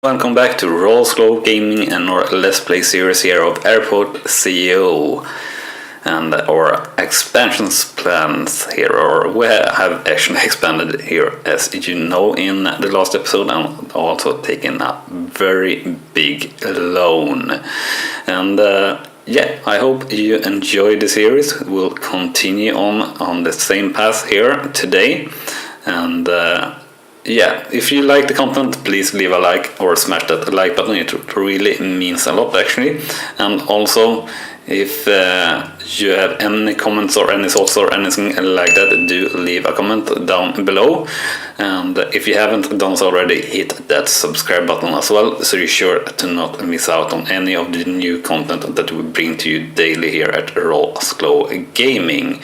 Welcome back to RawSlowGaming and our Let's Play series here of Airport CEO and our expansions plans here, or we have actually expanded here, as you know, in the last episode, and also taken a very big loan. And yeah, I hope you enjoyed the series. We'll continue on the same path here today, and yeah, if you like the content, please leave a like or smash that like button. It really means a lot, actually. And also, if you have any comments or any thoughts or anything like that, do leave a comment down below. And if you haven't done so already, hit that subscribe button as well, so you're sure to not miss out on any of the new content that we bring to you daily here at RawSlowGaming.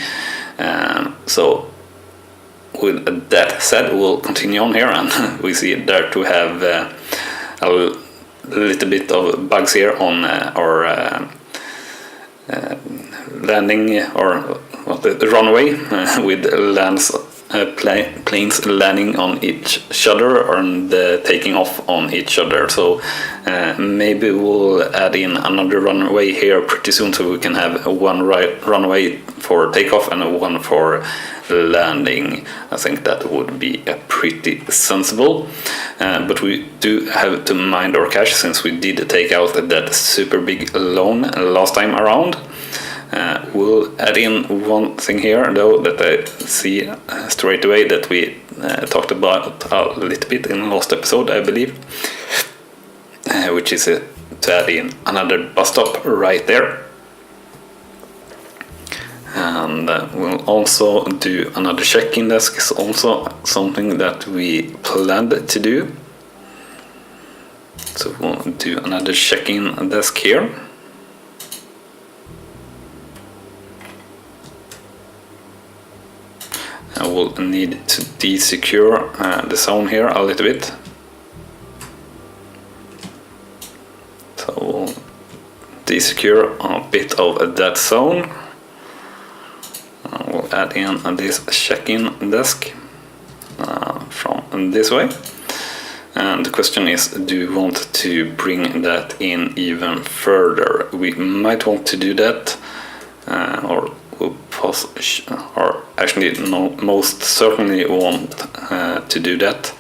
So with that said, we'll continue on here, and we see there to have a little bit of bugs here on our landing, or the runway, with planes landing on each other and taking off on each other. So maybe we'll add in another runway here pretty soon, so we can have one runway for takeoff and one for landing. I think that would be pretty sensible, but we do have to mind our cash, since we did take out that super big loan last time around. We'll add in one thing here though that I see straight away that we talked about a little bit in the last episode, I believe, which is to add in another bus stop right there. And we'll also do another check-in desk. Is also something that we planned to do. So we'll do another check-in desk here. And we'll need to de-secure the zone here a little bit. So we'll de-secure a bit of that zone. We'll add in this check-in desk from this way. And the question is, do you want to bring that in even further? We might want to do that, or actually no, most certainly want to do that.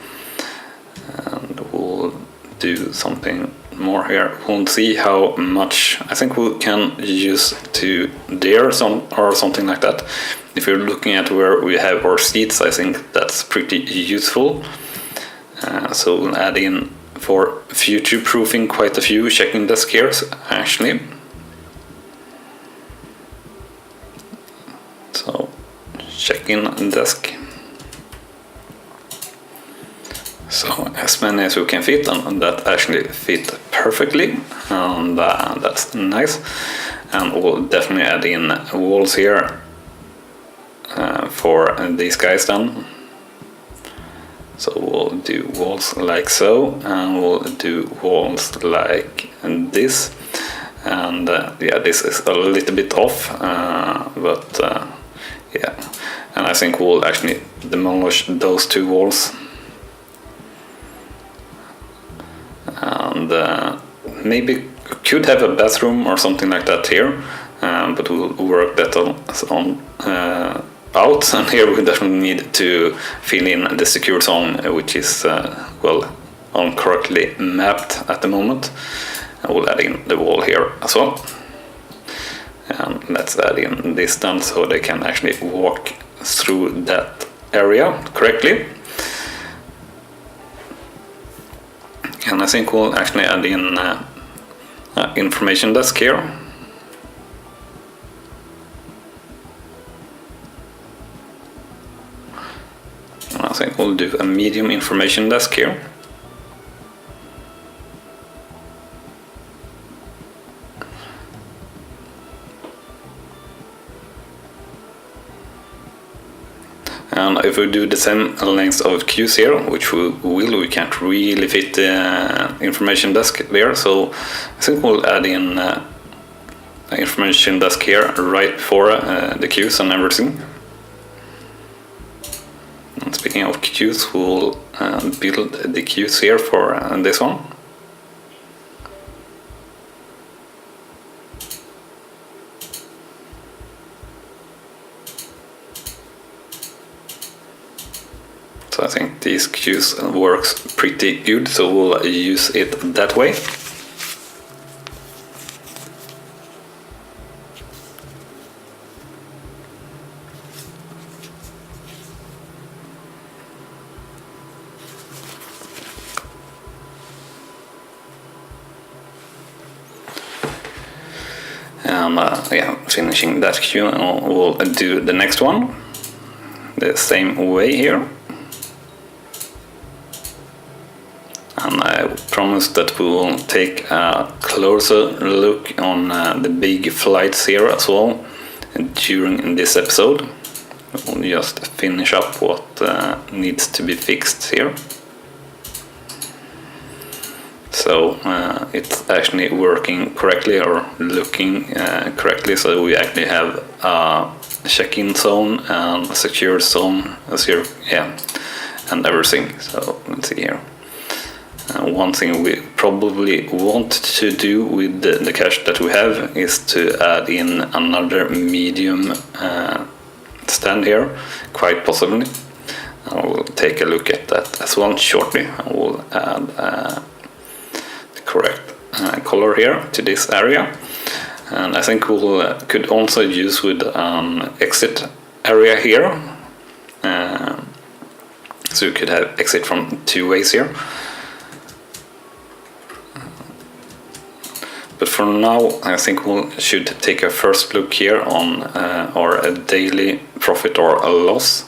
And we'll do something more here. We'll see how much I think we can use to there, or something like that. If you're looking at where we have our seats, I think that's pretty useful. So we'll add in, for future-proofing, quite a few check-in desk here, actually. So check-in desk. So as many as we can fit, and that actually fit perfectly, and that's nice. And we'll definitely add in walls here for these guys then. So we'll do walls like so, and we'll do walls like this. And yeah, this is a little bit off, but yeah. And I think we'll actually demolish those two walls. And maybe could have a bathroom or something like that here, but we'll work that on out. And here we definitely need to fill in the secure zone, which is well, incorrectly mapped at the moment. And we'll add in the wall here as well. And let's add in this then, so they can actually walk through that area correctly. And I think we'll actually add in information desk here. And I think we'll do a medium information desk here. And if we do the same length of queues here, which we can't really fit the information desk there, so I think we'll add in information desk here right before the queues and everything. And speaking of queues, we'll build the queues here for this one. these queues works pretty good, so we'll use it that way. And yeah, finishing that queue, and we'll do the next one the same way here. And I promise that we will take a closer look on the big flights here as well during this episode. We'll just finish up what needs to be fixed here. So it's actually working correctly, or looking correctly, so we actually have a check-in zone and a secure zone, and everything. So let's see here. One thing we probably want to do with the cache that we have is to add in another medium stand here, quite possibly. I will take a look at that as well shortly. I will add the correct color here to this area, and I think we'll could also use with an exit area here, so you could have exit from two ways here. But for now, I think we should take a first look here on our daily profit or a loss.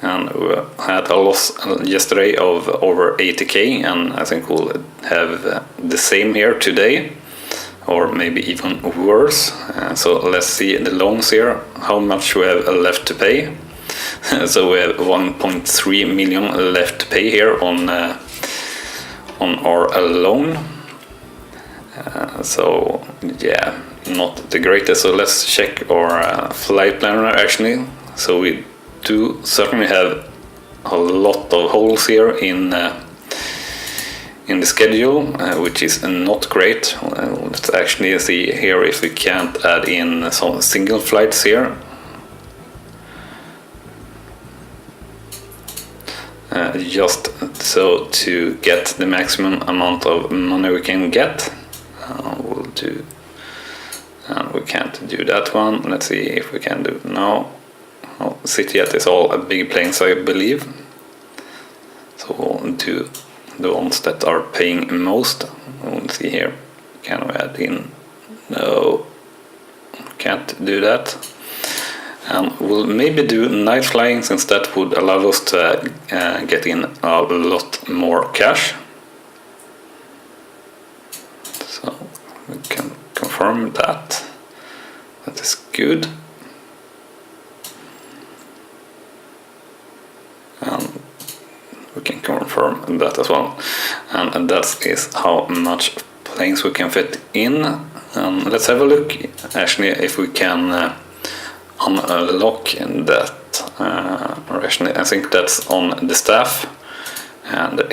And we had a loss yesterday of over 80k, and I think we'll have the same here today, or maybe even worse. So let's see the loans here, how much we have left to pay. So we have 1.3 million left to pay here on our loan. So yeah, not the greatest. So let's check our flight planner actually. So we do certainly have a lot of holes here in the schedule, which is not great. Let's actually see here if we can't add in some single flights here. Just so to get the maximum amount of money we can get. We'll do, and we can't do that one. Let's see if we can do no. CityJet is all big planes, I believe. So we'll do the ones that are paying most. We'll see here. Can we add in? No, can't do that. And we'll maybe do night flying, since that would allow us to get in a lot more cash. So we can confirm that. That is good. And we can confirm that as well. And that is how much planes we can fit in. Let's have a look actually if we can unlock that. Or actually I think that's on the staff and the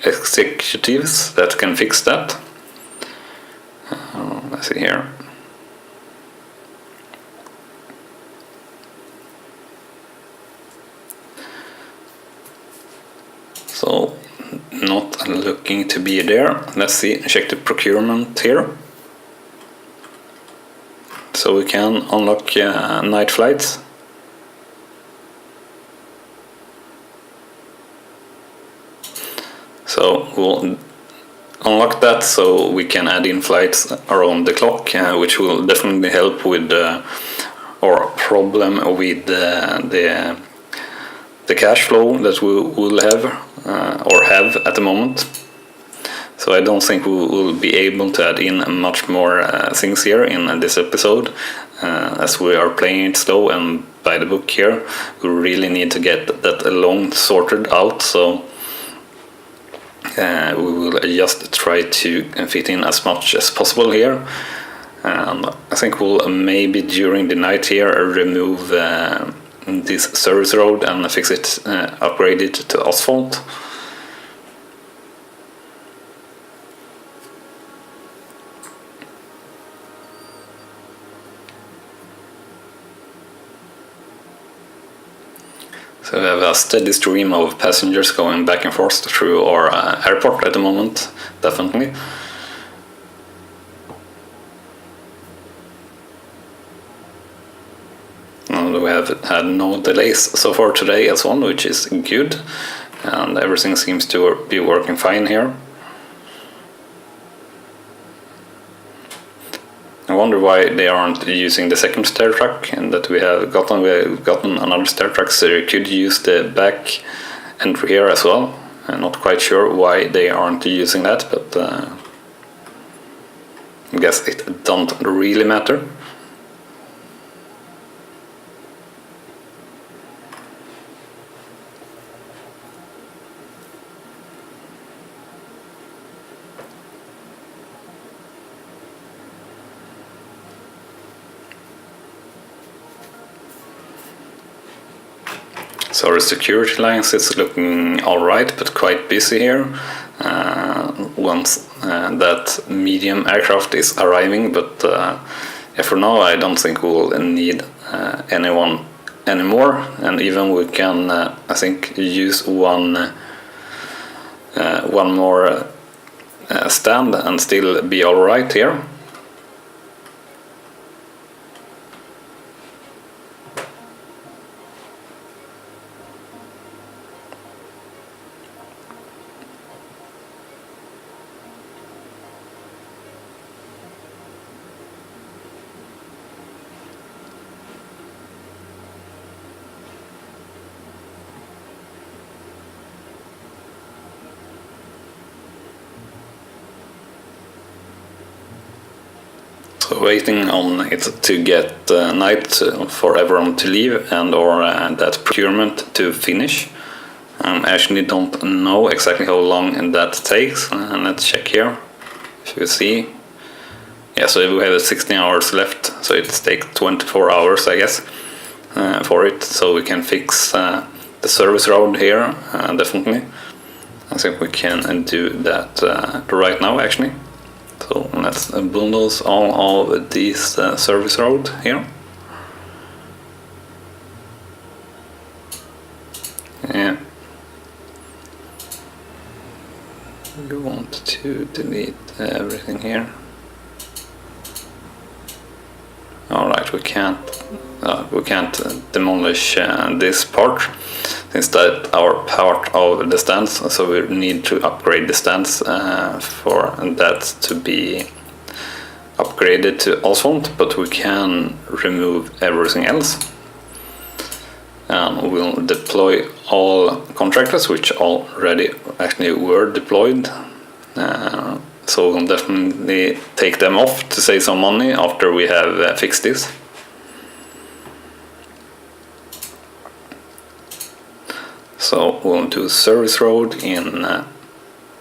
executives that can fix that. Let's see here. So not looking to be there. Let's see, check the procurement here. So we can unlock night flights. So we'll unlock that so we can add in flights around the clock, which will definitely help with our problem with the cash flow that we will have or have at the moment. So I don't think we will be able to add in much more things here in this episode, as we are playing it slow and by the book here. We really need to get that loan sorted out, so we will just try to fit in as much as possible here. And I think we'll maybe during the night here remove this service road and fix it, upgrade it to asphalt. So So we have a steady stream of passengers going back and forth through our airport at the moment, definitely. And we have had no delays so far today as well, which is good. And everything seems to be working fine here. I wonder why they aren't using the second stair track and that we have gotten. We've gotten another stair track, so you could use the back entry here as well. I'm not quite sure why they aren't using that, but I guess it don't really matter. So our security lines is looking alright, but quite busy here. Once that medium aircraft is arriving, but for now I don't think we'll need anyone anymore, and even we can I think use one more stand and still be alright here. So waiting on it to get night for everyone to leave and or that procurement to finish. I actually don't know exactly how long that takes. Let's check here. If you see, yeah, so we have 16 hours left, so it takes 24 hours, I guess, for it. So we can fix the service road here, definitely. I think we can do that right now, actually. So let's bulldoze all of these service road here. Yeah. We want to delete everything here. Alright, we can't demolish this part, since that our part of the stands, so we need to upgrade the stands for that to be upgraded to asphalt, but we can remove everything else. And we'll deploy all contractors, which already actually were deployed. So we'll definitely take them off to save some money after we have fixed this. So we'll do service road in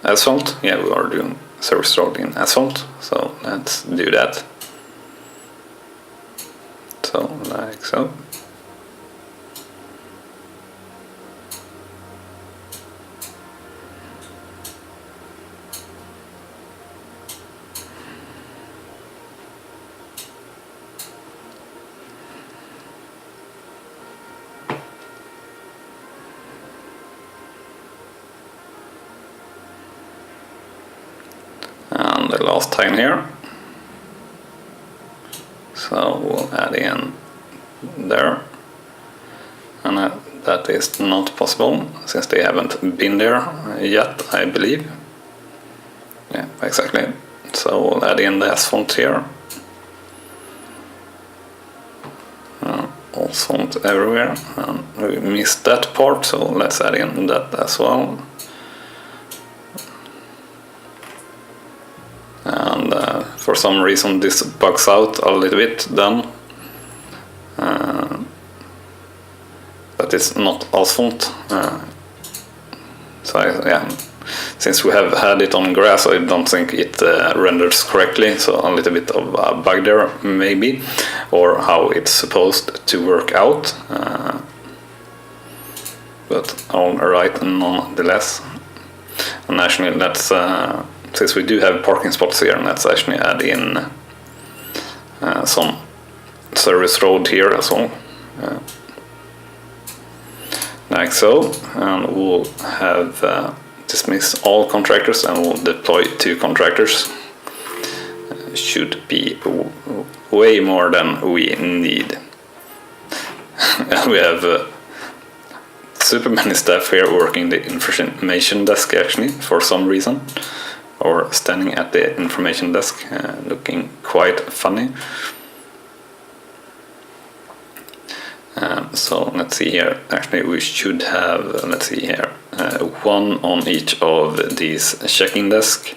asphalt. Yeah, we are doing service road in asphalt. So let's do that. So like so. And the last time here, so we'll add in there, and that is not possible since they haven't been there yet, I believe. Yeah, exactly. So we'll add in the asphalt here, asphalt everywhere, and we missed that part, so let's add in that as well. And for some reason this bugs out a little bit then. That is not asphalt. So yeah, since we have had it on grass, I don't think it renders correctly, so a little bit of a bug there maybe, or how it's supposed to work out. But alright nonetheless. And actually that's since we do have parking spots here, let's actually add in some service road here as well. like so, and we'll have dismiss all contractors, and we'll deploy 2 contractors. Should be way more than we need. And we have super many staff here working the information desk actually, for some reason, or standing at the information desk, looking quite funny. So let's see here, actually we should have, let's see here, 1 on each of these checking desks,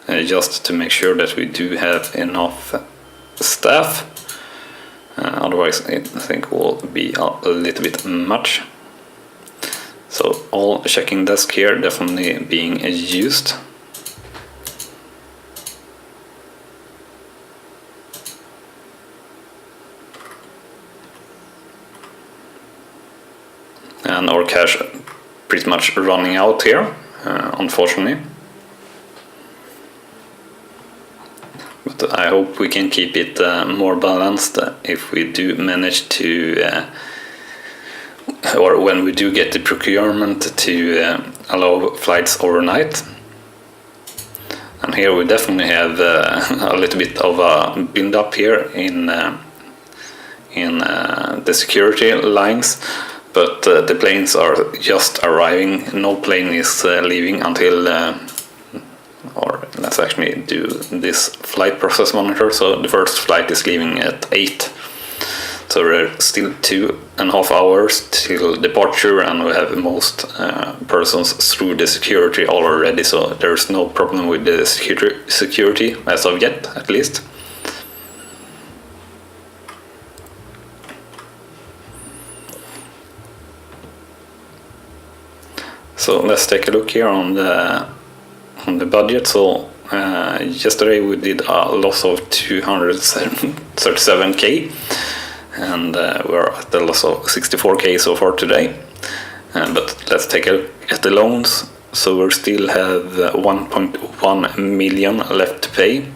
just to make sure that we do have enough staff. Otherwise I think will be a little bit much. So all checking desk here definitely being used. And our cash pretty much running out here, unfortunately. But I hope we can keep it more balanced if we do manage to, or when we do get the procurement to allow flights overnight. And here we definitely have a little bit of a build up here in the security lines. But the planes are just arriving. No plane is leaving until, or let's actually do this flight process monitor. So the first flight is leaving at 8. So there are still 2.5 hours till departure, and we have most persons through the security already. So there's no problem with the security as of yet, at least. So let's take a look here on the budget. So yesterday we did a loss of 237k, and we're at the loss of 64k so far today. But let's take a look at the loans. So we still have 1.1 million left to pay,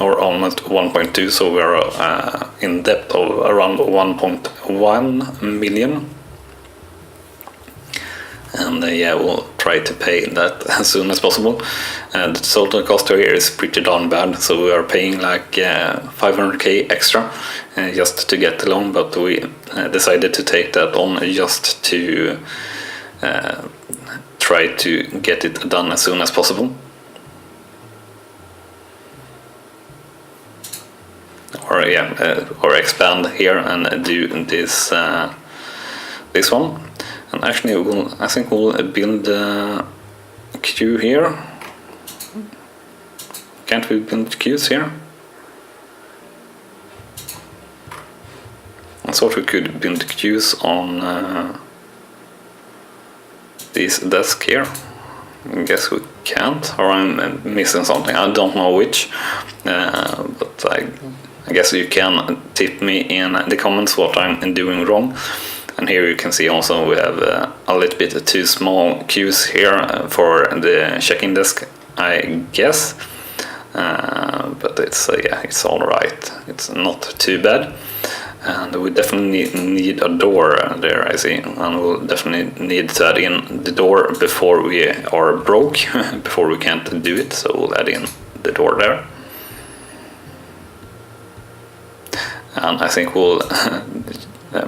or almost 1.2. So we're in debt of around 1.1 million. And yeah, we'll try to pay that as soon as possible. And the total cost here is pretty darn bad, so we are paying like 500k extra just to get the loan, but we decided to take that on just to try to get it done as soon as possible. Or yeah, or expand here and do this this one. And actually, I think we'll build a queue here. Can't we build queues here? I thought we could build queues on this desk here. I guess we can't, or I'm missing something. I don't know which, but I guess you can tip me in the comments what I'm doing wrong. And here you can see also we have a little bit too small queues here for the check-in desk, I guess. But it's yeah, it's all right. It's not too bad. And we definitely need a door there, I see. And we'll definitely need to add in the door before we are broke, before we can't do it. So we'll add in the door there. And I think we'll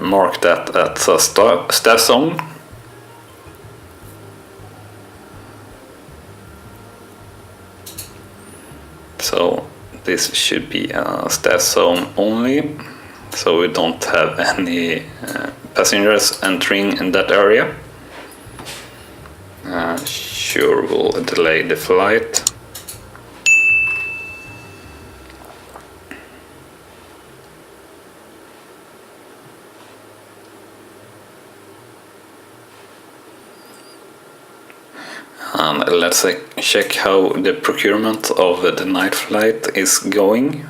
mark that as a staff zone. So this should be a staff zone only, so we don't have any passengers entering in that area. Sure, we'll delay the flight. And let's check how the procurement of the night flight is going.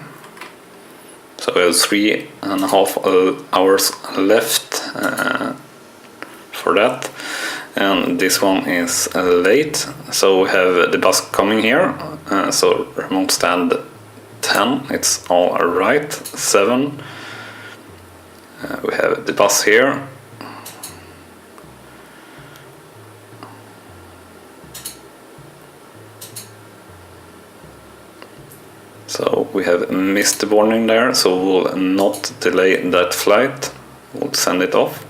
So we have 3.5 hours left for that, and this one is late. So we have the bus coming here. So remote stand 10, it's all right. 7, we have the bus here. So we have missed the warning there, so we'll not delay that flight. We'll send it off.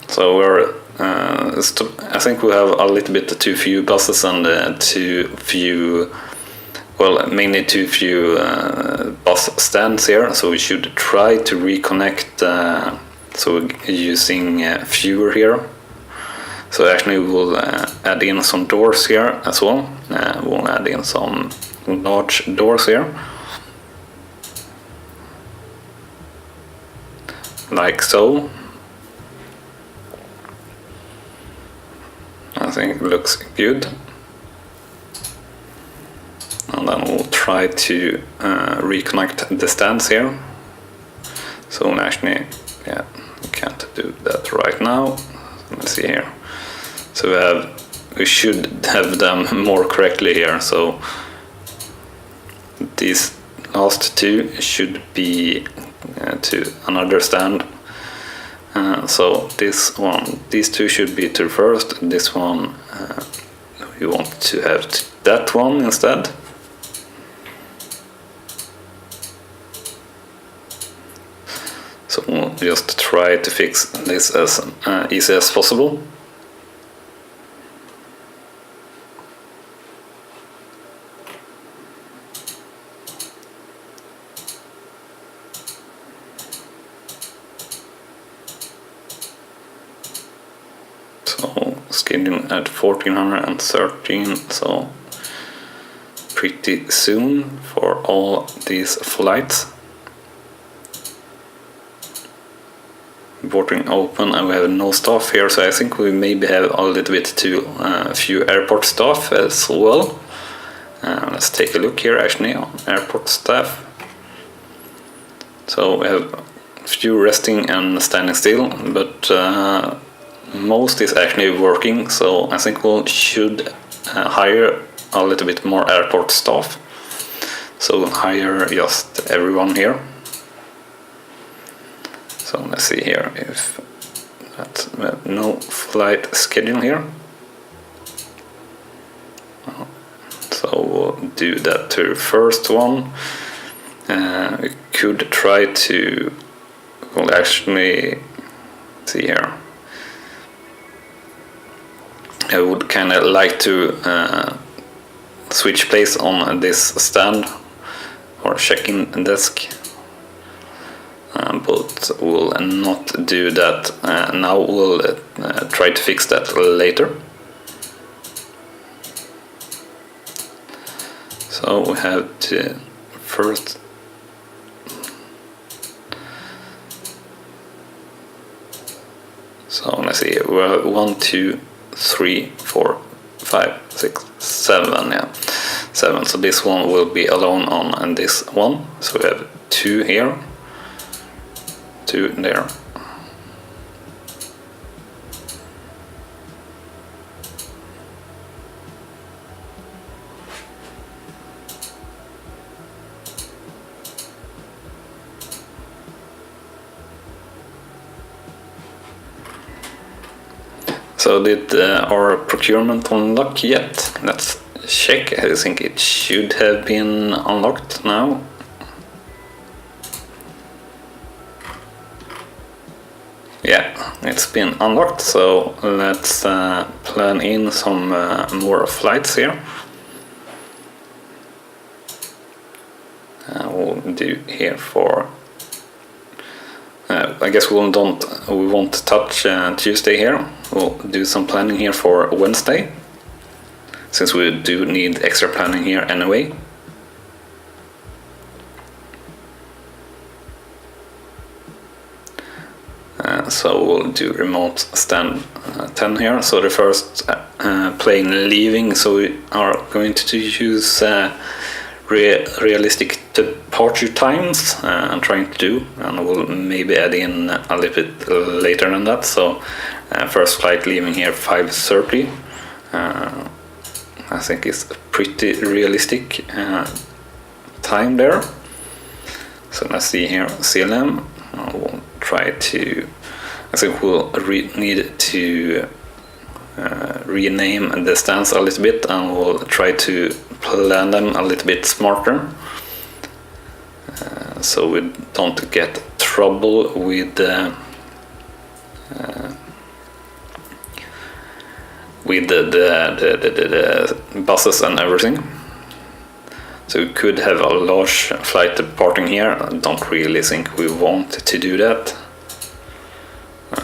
So we're, I think we have a little bit too few buses and too few, well, mainly too few bus stands here. So we should try to reconnect. So using fewer here. So actually we'll add in some doors here as well. We'll add in some large doors here. Like so. I think it looks good. And then we'll try to reconnect the stands here. So actually, yeah, we can't do that right now. Let's see here. So we should have them more correctly here. So these last two should be to another stand. So these two should be to the first. This one we want to have that one instead. So we'll just try to fix this as easy as possible. So scheduling at 1413, so pretty soon for all these flights. Boarding open, and we have no staff here, so I think we maybe have a little bit too few airport staff as well. Let's take a look here actually on airport staff. So we have a few resting and standing still, but most is actually working, so I think we should hire a little bit more airport staff. So we'll hire just everyone here. So let's see here if that's no flight schedule here. So we'll do that to the first one. We could try to, well, actually, see here. I would kind of like to switch place on this stand or check-in desk. But we'll not do that now. We'll try to fix that later. So we have to first so let's see, we're 1, 2, 3, 4, 5, 6, 7, yeah, 7. So this one will be alone on this one. So we have 2 here. 2 there. So did our procurement unlock yet? Let's check. I think it should have been unlocked now. Yeah, it's been unlocked, so let's plan in some more flights here. We'll do here for. I guess we won't touch Tuesday here. We'll do some planning here for Wednesday, since we do need extra planning here anyway. So we'll do remote stand 10 here. So the first plane leaving, so we are going to use realistic departure times I'm trying to do, and we'll maybe add in a little bit later than that. So first flight leaving here 5:30. I think it's a pretty realistic time there. So let's see here, CLM. We'll try to, I think we'll need to rename the stands a little bit, and we'll try to plan them a little bit smarter, so we don't get trouble with the buses and everything. So we could have a large flight departing here. I don't really think we want to do that.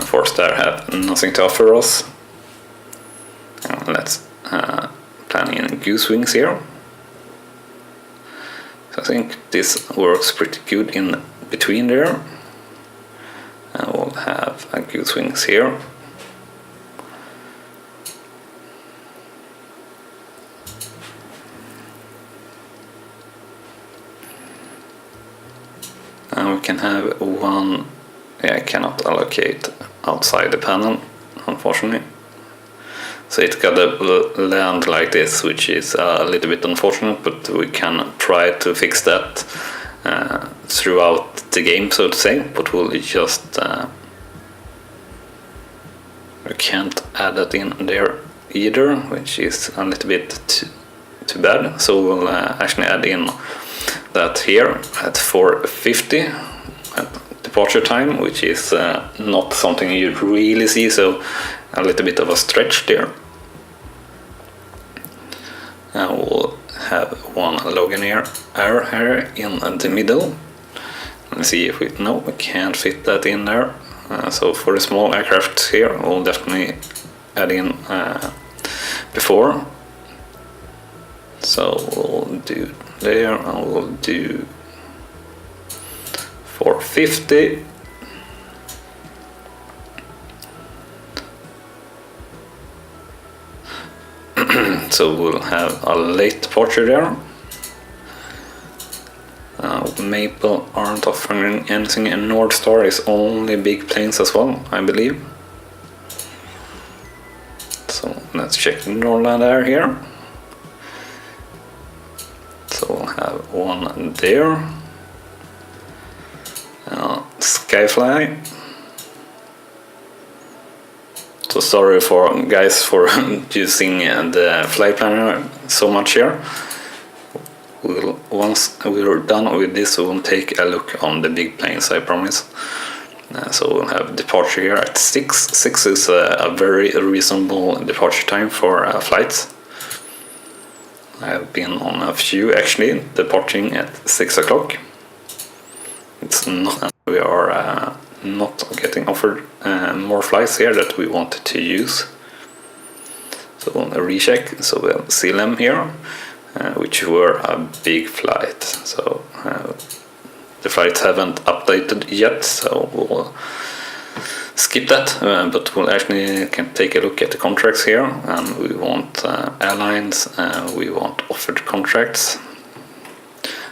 Force-Star have nothing to offer us. Let's plan in goose wings here. So I think this works pretty good in between there. And we'll have a goose wings here. And we can have one. I cannot allocate outside the panel, unfortunately. So it's gotta land like this, which is a little bit unfortunate, but we can try to fix that throughout the game, so to say. But we'll just we can't add that in there either, which is a little bit too bad. So we'll actually add in that here at 4:50 at departure time, which is not something you really see, so a little bit of a stretch there. And we'll have one Logan error here in the middle. Let's see if we can't fit that in there. So for the small aircraft here, we'll definitely add in before. So we'll do there, and we'll do 450. So we'll have a late departure there. Maple aren't offering anything, and North Star is only big planes as well, I believe. So let's check the Norland Air here. So we'll have one there. Skyfly. So sorry for guys for using the flight planner so much here. Once we're done with this, we'll take a look on the big planes, I promise. So we'll have departure here at 6. 6 is a very reasonable departure time for flights. I've been on a few actually departing at 6 o'clock. It's not, we are not getting offered more flights here that we want to use. So we'll recheck. So we'll see them here, which were a big flight. So the flights haven't updated yet, so we'll skip that. But we'll actually can take a look at the contracts here, and we want airlines, we want offered contracts.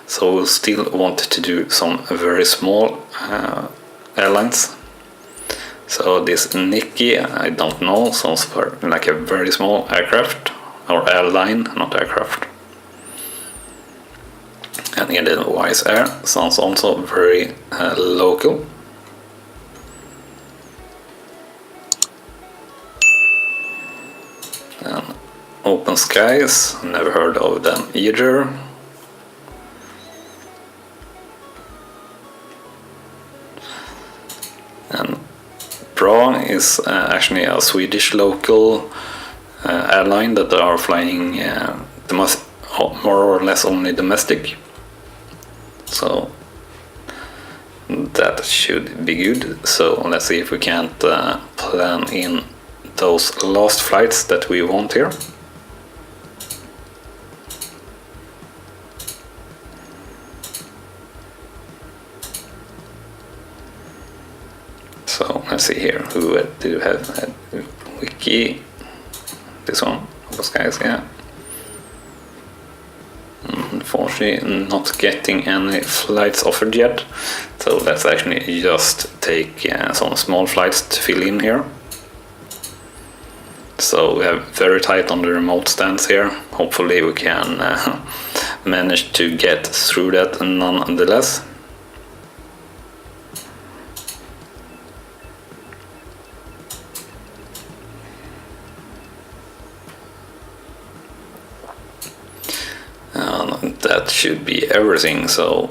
So we'll still want to do some very small airlines. So this Nikki, I don't know, sounds like a very small aircraft, or airline, not aircraft. And Edelweiss Air sounds also very local. And Open Skies, never heard of them either. And Bra is actually a Swedish local airline that are flying more or less only domestic. So that should be good. So let's see if we can't plan in those last flights that we want here. So let's see here, who do we have? Wiki, this one, those guys, yeah. Unfortunately, not getting any flights offered yet. So let's actually just take some small flights to fill in here. So we have very tight on the remote stands here. Hopefully we can manage to get through that nonetheless. that should be everything. So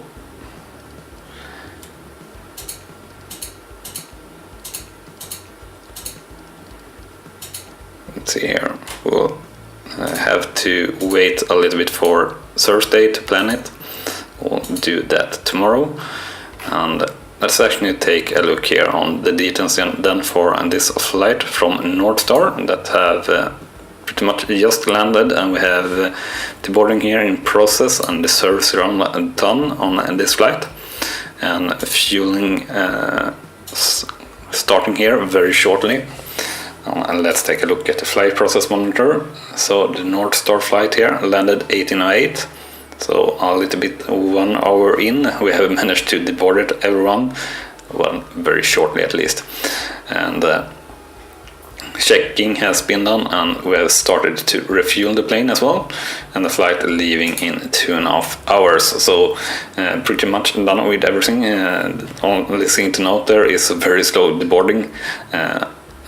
let's see here. We'll have to wait a little bit for Thursday to plan it. We'll do that tomorrow. And let's actually take a look here on the details then for this flight from North Star that have pretty much just landed, and we have the boarding here in process and the service run done on this flight, and fueling starting here very shortly. And let's take a look at the flight process monitor. So the North Star flight here landed 18:08. So a little bit 1 hour in, we have managed to deboard it, everyone, well, very shortly at least. And checking has been done, and we have started to refuel the plane as well. And the flight leaving in 2.5 hours. So pretty much done with everything. Only thing to note there is a very slow deboarding.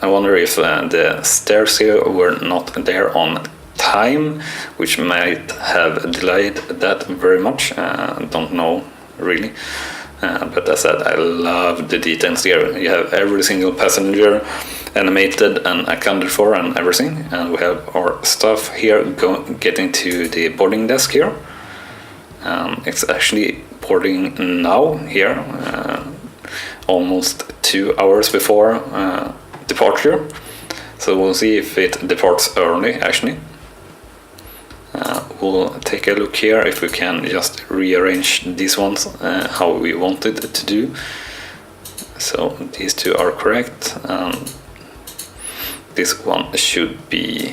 I wonder if the stairs here were not there on time, which might have delayed that very much. Don't know really, but as I said, I love the details here. You have every single passenger animated and accounted for and everything, and we have our stuff here getting to the boarding desk here. It's actually boarding now here, almost 2 hours before departure, so we'll see if it departs early actually. We'll take a look here if we can just rearrange these ones how we wanted to do. So these two are correct. This one should be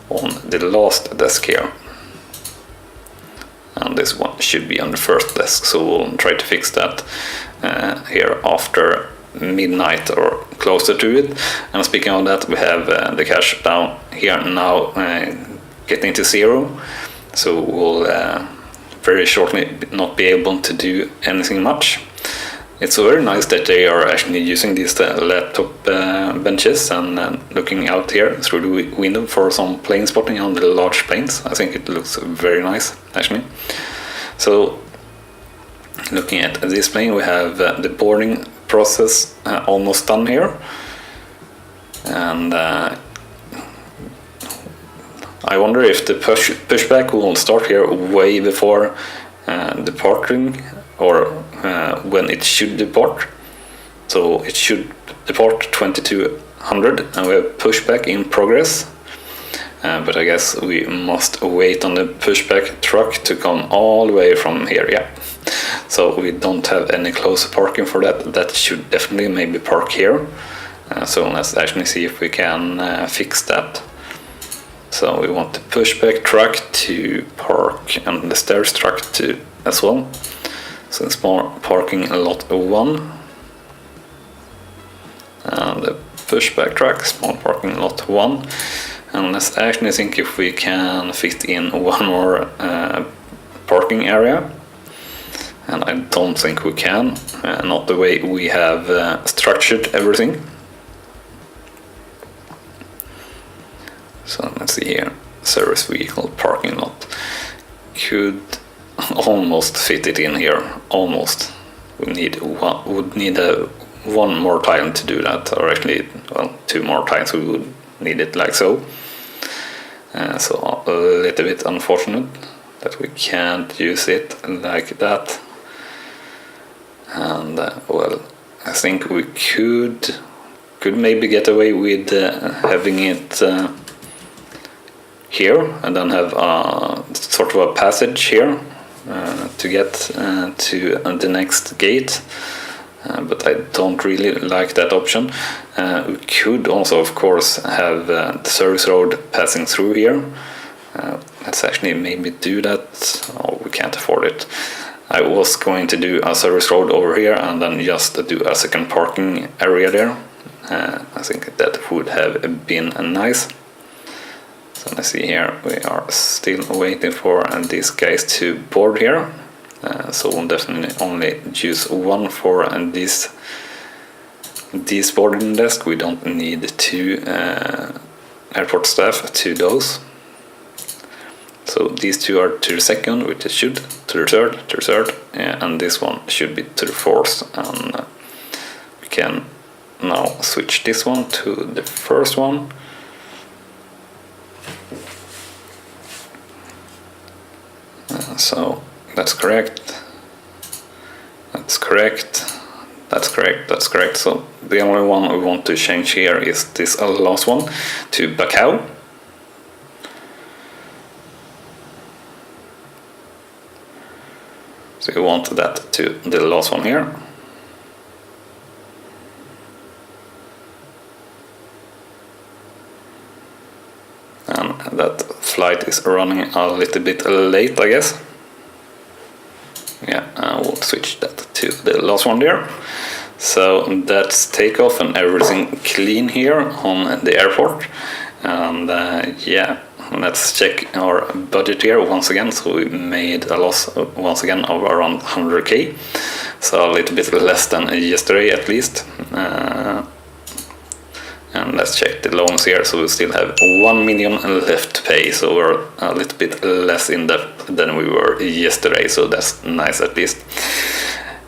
on the last desk here, and this one should be on the first desk, so we'll try to fix that here after midnight or closer to it. And speaking of that, we have the cash down here now getting to 0, so we'll very shortly not be able to do anything much. It's very nice that they are actually using these laptop benches and looking out here through the window for some plane spotting on the large planes. I think it looks very nice actually. So looking at this plane, we have the boarding process almost done here, and I wonder if the pushback will start here way before departing, or when it should depart. So it should depart 2200, and we have pushback in progress. But I guess we must wait on the pushback truck to come all the way from here, yeah. So we don't have any close parking for that. That should definitely maybe park here. So let's actually see if we can fix that. So we want the pushback truck to park and the stairs truck to as well. So it's more parking lot 1. And the pushback truck, small parking lot 1. And let's actually think if we can fit in one more parking area. And I don't think we can, not the way we have structured everything. So let's see here, service vehicle parking lot. Could almost fit it in here, almost. Would need one more time to do that, or actually, well, 2 more times we would need it like so. So a little bit unfortunate that we can't use it like that. And well, I think we could maybe get away with having it here, and then have sort of a passage here to get to the next gate. But I don't really like that option. We could also, of course, have the service road passing through here. Let's actually maybe do that. Oh, we can't afford it. I was going to do a service road over here and then just do a second parking area there. I think that would have been nice. So let's see here, we are still waiting for these guys to board here. So we'll definitely only use one for this boarding desk. We don't need 2 airport staff to those. So these two are to the second, which it should, to the third, and this one should be to the fourth. And we can now switch this one to the first one. So that's correct. That's correct. That's correct. That's correct. So the only one we want to change here is this last one to Bacau. So we want that to the last one here. And that flight is running a little bit late, I guess. Yeah, we'll switch that to the last one there. So that's takeoff and everything clean here on the airport. And yeah, let's check our budget here once again. So we made a loss once again of around 100k. So a little bit less than yesterday at least. And let's check the loans here. So we still have 1 million left to pay. So we're a little bit less in debt than we were yesterday. So that's nice at least.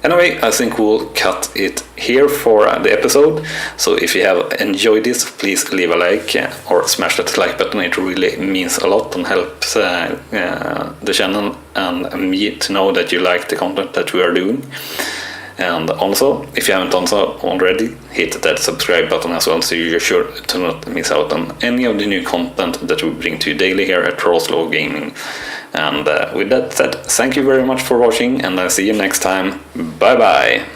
Anyway, I think we'll cut it here for the episode. So if you have enjoyed this, please leave a like or smash that like button. It really means a lot and helps the channel and me to know that you like the content that we are doing. And also, if you haven't done so already, hit that subscribe button as well, so you're sure to not miss out on any of the new content that we bring to you daily here at RawSlowGaming. And with that said, thank you very much for watching, and I'll see you next time. Bye bye!